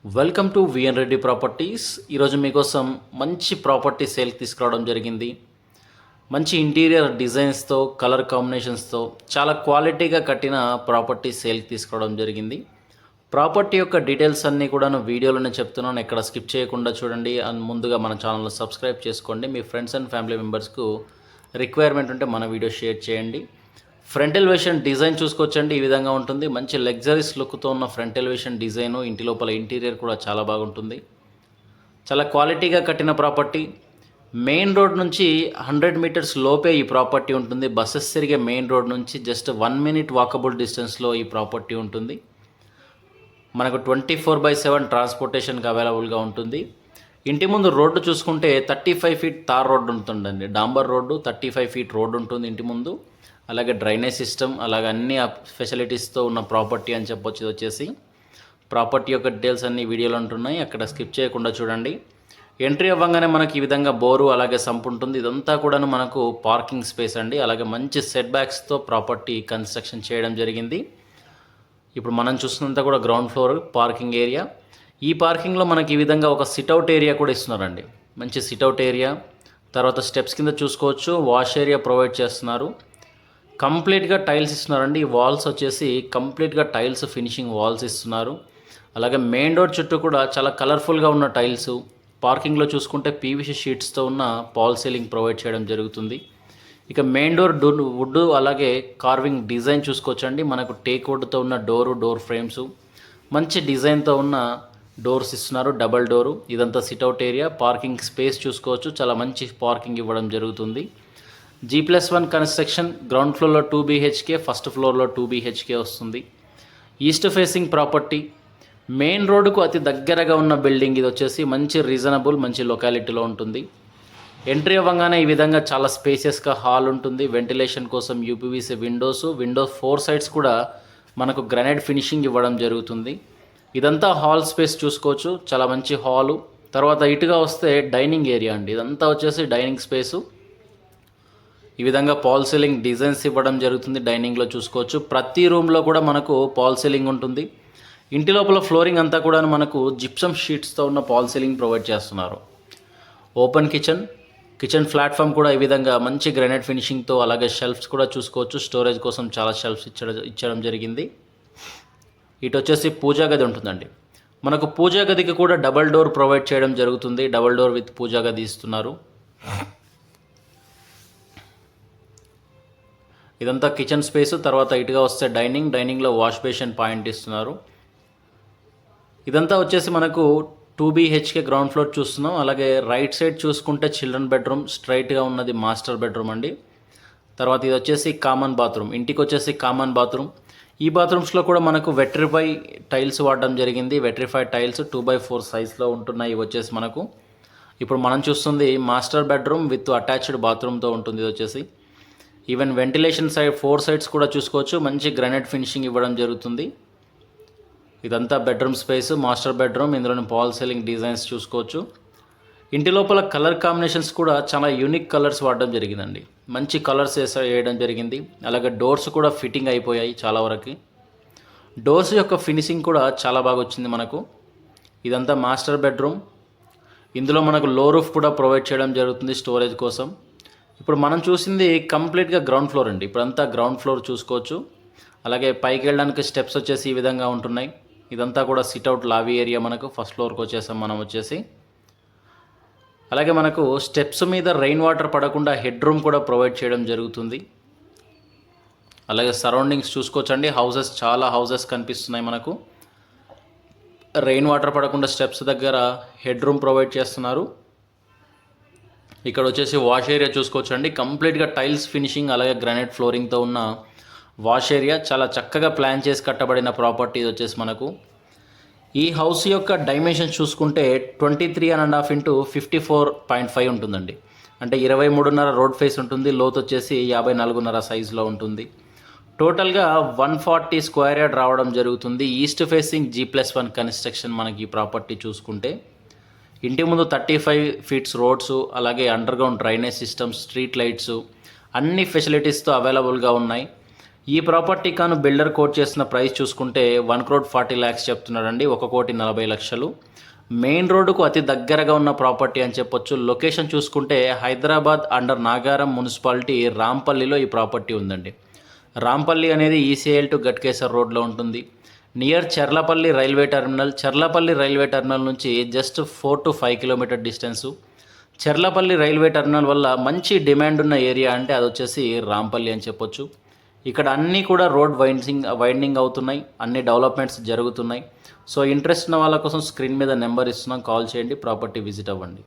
Welcome to VN Reddy properties. ఈరోజు మీకోసం మంచి ప్రాపర్టీ సేల్కి తీసుకురావడం జరిగింది. మంచి ఇంటీరియర్ డిజైన్స్తో, కలర్ కాంబినేషన్స్తో చాలా క్వాలిటీగా కట్టిన ప్రాపర్టీ సేల్కి తీసుకురావడం జరిగింది. ప్రాపర్టీ యొక్క డీటెయిల్స్ అన్నీ కూడా వీడియోలోనే చెప్తున్నాను, ఎక్కడ స్కిప్ చేయకుండా చూడండి. అండ్ ముందుగా మన ఛానల్ని సబ్స్క్రైబ్ చేసుకోండి. మీ ఫ్రెండ్స్ అండ్ ఫ్యామిలీ మెంబర్స్కు రిక్వైర్మెంట్ ఉంటే మన వీడియో షేర్ చేయండి. ఫ్రంట్ ఎలివేషన్ డిజైన్ చూసుకోవచ్చండి, ఈ విధంగా ఉంటుంది. మంచి లగ్జరీస్ లుక్తో ఉన్న ఫ్రంట్ ఎలివేషన్ డిజైన్, ఇంటి లోపల ఇంటీరియర్ కూడా చాలా బాగుంటుంది. చాలా క్వాలిటీగా కట్టిన ప్రాపర్టీ. మెయిన్ రోడ్ నుంచి 100 మీటర్స్ లోపే ఈ ప్రాపర్టీ ఉంటుంది. బస్సెస్ తిరిగే మెయిన్ రోడ్ నుంచి జస్ట్ 1 మినిట్ వాకబుల్ డిస్టెన్స్లో ఈ ప్రాపర్టీ ఉంటుంది. మనకు 24/7 ట్రాన్స్పోర్టేషన్కి అవైలబుల్గా ఉంటుంది. ఇంటి ముందు రోడ్డు చూసుకుంటే 35 ఫీట్ తార్ రోడ్డు ఉంటుందండి. డాంబర్ రోడ్డు, 35 ఫీట్ రోడ్డు ఉంటుంది ఇంటి ముందు. అలాగే డ్రైనేజ్ సిస్టమ్, అలాగే అన్ని ఫెసిలిటీస్తో ఉన్న ప్రాపర్టీ అని చెప్పొచ్చు. ఇది వచ్చేసి ప్రాపర్టీ యొక్క డీటెయిల్స్ అన్ని వీడియోలో ఉంటున్నాయి, అక్కడ స్కిప్ చేయకుండా చూడండి. ఎంట్రీ అవ్వగానే మనకి ఈ విధంగా బోరు, అలాగే సంప్ ఉంటుంది. ఇదంతా కూడా మనకు పార్కింగ్ స్పేస్ అండి. అలాగే మంచి సెట్ బ్యాక్స్తో ప్రాపర్టీ కన్స్ట్రక్షన్ చేయడం జరిగింది. ఇప్పుడు మనం చూస్తున్నంత కూడా గ్రౌండ్ ఫ్లోర్ పార్కింగ్ ఏరియా. ఈ పార్కింగ్లో మనకి ఈ విధంగా ఒక సిట్అవుట్ ఏరియా కూడా ఇస్తున్నారండి. మంచి సిట్అవుట్ ఏరియా. తర్వాత స్టెప్స్ కింద చూసుకోవచ్చు, వాష్ ఏరియా ప్రొవైడ్ చేస్తున్నారు. కంప్లీట్గా టైల్స్ ఇస్తున్నారండి. ఈ వాల్స్ వచ్చేసి కంప్లీట్గా టైల్స్ ఫినిషింగ్ వాల్స్ ఇస్తున్నారు. అలాగే మెయిన్ డోర్ చుట్టూ కూడా చాలా కలర్ఫుల్గా ఉన్న టైల్స్. పార్కింగ్లో చూసుకుంటే పీవీసీ షీట్స్తో ఉన్న పాల్ సీలింగ్ ప్రొవైడ్ చేయడం జరుగుతుంది. ఇక మెయిన్ డోర్ వుడ్ అలాగే కార్వింగ్ డిజైన్ చూసుకోవచ్చండి. మనకు టేక్ వుడ్తో ఉన్న డోర్ ఫ్రేమ్స్, మంచి డిజైన్తో ఉన్న డోర్స్ ఇస్తున్నారు, డబల్ డోరు. ఇదంతా సిట్అవుట్ ఏరియా. పార్కింగ్ స్పేస్ చూసుకోవచ్చు, చాలా మంచి పార్కింగ్ ఇవ్వడం జరుగుతుంది. G+1 construction. గ్రౌండ్ ఫ్లోర్లో 2 BHK, ఫస్ట్ ఫ్లోర్లో 2 BHK వస్తుంది. East facing property. మెయిన్ రోడ్డుకు అతి దగ్గరగా ఉన్న బిల్డింగ్ ఇది వచ్చేసి. మంచి రీజనబుల్, మంచి లొకాలిటీలో ఉంటుంది. ఎంట్రీ అవ్వగానే ఈ విధంగా చాలా స్పేసియస్గా హాల్ ఉంటుంది. వెంటిలేషన్ కోసం UPVC విండోస్ 4 సైడ్స్ కూడా మనకు గ్రానైట్ ఫినిషింగ్ ఇవ్వడం జరుగుతుంది. ఇదంతా హాల్ స్పేస్ చూసుకోవచ్చు, చాలా మంచి హాలు. తర్వాత ఇటుగా వస్తే డైనింగ్ ఏరియా అండి. ఇదంతా వచ్చేసి డైనింగ్ స్పేసు. ఈ విధంగా పాల్ సీలింగ్ డిజైన్స్ ఇవ్వడం జరుగుతుంది. డైనింగ్లో చూసుకోవచ్చు. ప్రతి రూమ్లో కూడా మనకు పాల్ సీలింగ్ ఉంటుంది. ఇంటి లోపల ఫ్లోరింగ్ అంతా కూడా మనకు జిప్సమ్ షీట్స్తో ఉన్న పాల్ సీలింగ్ ప్రొవైడ్ చేస్తున్నారు. ఓపెన్ కిచెన్ ప్లాట్ఫామ్ కూడా ఈ విధంగా మంచి గ్రానైట్ ఫినిషింగ్తో, అలాగే షెల్ఫ్స్ కూడా చూసుకోవచ్చు. స్టోరేజ్ కోసం చాలా షెల్ఫ్స్ ఇచ్చడం జరిగింది. ఇటు వచ్చేసి పూజా గది ఉంటుందండి. మనకు పూజా గదికి కూడా డబల్ డోర్ ప్రొవైడ్ చేయడం జరుగుతుంది. డబల్ డోర్ విత్ పూజా గది ఇస్తున్నారు. ఇదంతా కిచెన్ స్పేస్. తర్వాత ఇటుగా వస్తే డైనింగ్లో వాష్ బేసిన్ పాయింట్ ఇస్తున్నారు. ఇదంతా వచ్చేసి మనకు 2 BHK గ్రౌండ్ ఫ్లోర్ చూస్తున్నాం. అలాగే రైట్ సైడ్ చూసుకుంటే చిల్డ్రన్ బెడ్రూమ్, స్ట్రైట్గా ఉన్నది మాస్టర్ బెడ్రూమ్ అండి. తర్వాత ఇది వచ్చేసి కామన్ బాత్రూమ్. ఇంటికి వచ్చేసి కామన్ బాత్రూమ్. ఈ బాత్రూమ్స్లో కూడా మనకు వెట్రిఫై టైల్స్ వాడడం జరిగింది. వెట్రిఫై టైల్స్ 2x4 సైజ్లో ఉంటున్నాయి. ఇవి వచ్చేసి మనకు ఇప్పుడు మనం చూస్తుంది మాస్టర్ బెడ్రూమ్ విత్ అటాచ్డ్ బాత్రూమ్తో ఉంటుంది. ఇది వచ్చేసి ఈవెన్ వెంటిలేషన్ సైడ్ 4 సైడ్స్ కూడా చూసుకోవచ్చు. మంచి గ్రానైట్ ఫినిషింగ్ ఇవ్వడం జరుగుతుంది. ఇదంతా బెడ్రూమ్ స్పేస్, మాస్టర్ బెడ్రూమ్. ఇందులోని పాల్ సీలింగ్ డిజైన్స్ చూసుకోవచ్చు. ఇంటి లోపల కలర్ కాంబినేషన్స్ కూడా చాలా యూనిక్ కలర్స్ వాడడం జరిగిందండి. మంచి కలర్స్ వేయడం జరిగింది. అలాగే డోర్స్ కూడా ఫిట్టింగ్ అయిపోయాయి చాలా వరకు. డోర్స్ యొక్క ఫినిషింగ్ కూడా చాలా బాగా వచ్చింది మనకు. ఇదంతా మాస్టర్ బెడ్రూమ్. ఇందులో మనకు లో రూఫ్ కూడా ప్రొవైడ్ చేయడం జరుగుతుంది స్టోరేజ్ కోసం. ఇప్పుడు మనం చూసింది కంప్లీట్గా గ్రౌండ్ ఫ్లోర్ అండి. ఇప్పుడంతా గ్రౌండ్ ఫ్లోర్ చూసుకోవచ్చు. అలాగే పైకి వెళ్ళడానికి స్టెప్స్ వచ్చేసి ఈ విధంగా ఉంటున్నాయి. ఇదంతా కూడా సిట్అవుట్ లాబీ ఏరియా. మనకు ఫస్ట్ ఫ్లోర్కి వచ్చేసాం మనం వచ్చేసి. అలాగే మనకు స్టెప్స్ మీద రెయిన్ వాటర్ పడకుండా హెడ్ రూమ్ కూడా ప్రొవైడ్ చేయడం జరుగుతుంది. అలాగే సరౌండింగ్స్ చూసుకోవచ్చండి. చాలా హౌసెస్ కనిపిస్తున్నాయి మనకు. రెయిన్ వాటర్ పడకుండా స్టెప్స్ దగ్గర హెడ్ రూమ్ ప్రొవైడ్ చేస్తున్నారు. ఇక్కడ వచ్చేసి వాష్ ఏరియా చూసుకోవచ్చండి. కంప్లీట్గా టైల్స్ ఫినిషింగ్, అలాగే గ్రానైట్ ఫ్లోరింగ్తో ఉన్న వాష్ ఏరియా. చాలా చక్కగా ప్లాన్ చేసి కట్టబడిన ప్రాపర్టీ వచ్చేసి మనకు. ఈ హౌస్ యొక్క డైమెన్షన్స్ చూసుకుంటే 23.5 x 54.5 ఉంటుందండి. అంటే 23.5 రోడ్ ఫేస్ ఉంటుంది. లోతు వచ్చేసి 54.5 సైజులో ఉంటుంది. టోటల్గా 140 స్క్వేర్ యార్డ్ రావడం జరుగుతుంది. ఈస్ట్ ఫేసింగ్ G+1 కన్స్ట్రక్షన్ మనకి ఈ ప్రాపర్టీ చూసుకుంటే. ఇంటి ముందు 35 ఫీట్స్ రోడ్స్, అలాగే underground drainage systems, street lights, అన్ని ఫెసిలిటీస్తో అవైలబుల్గా ఉన్నాయి. ఈ ప్రాపర్టీ కాను బిల్డర్ కోట్ చేసిన ప్రైస్ చూసుకుంటే 1,40,00,000 చెప్తున్నాడండి. 1,40,00,000. మెయిన్ రోడ్డుకు అతి దగ్గరగా ఉన్న ప్రాపర్టీ అని చెప్పొచ్చు. లొకేషన్ చూసుకుంటే హైదరాబాద్ అండర్ నాగారం మున్సిపాలిటీ రాంపల్లిలో ఈ ప్రాపర్టీ ఉందండి. రాంపల్లి అనేది ఈసీఎల్ టు గట్కేసర్ రోడ్లో ఉంటుంది. Near Charlapalli railway terminal. Charlapalli railway terminal నుంచి just 4 to 5 kilometre distance. Charlapalli railway terminal వల్ల మంచి డిమాండ్ ఉన్న ఏరియా అంటే అది వచ్చేసి రాంపల్లి అని చెప్పొచ్చు. ఇక్కడ అన్నీ కూడా రోడ్ వైండింగ్ అవుతున్నాయి, అన్ని డెవలప్మెంట్స్ జరుగుతున్నాయి. సో ఇంట్రెస్ట్ ఉన్న వాళ్ళ కోసం స్క్రీన్ మీద నెంబర్ ఇస్తున్నాం, కాల్ చేయండి, ప్రాపర్టీ విజిట్ అవ్వండి.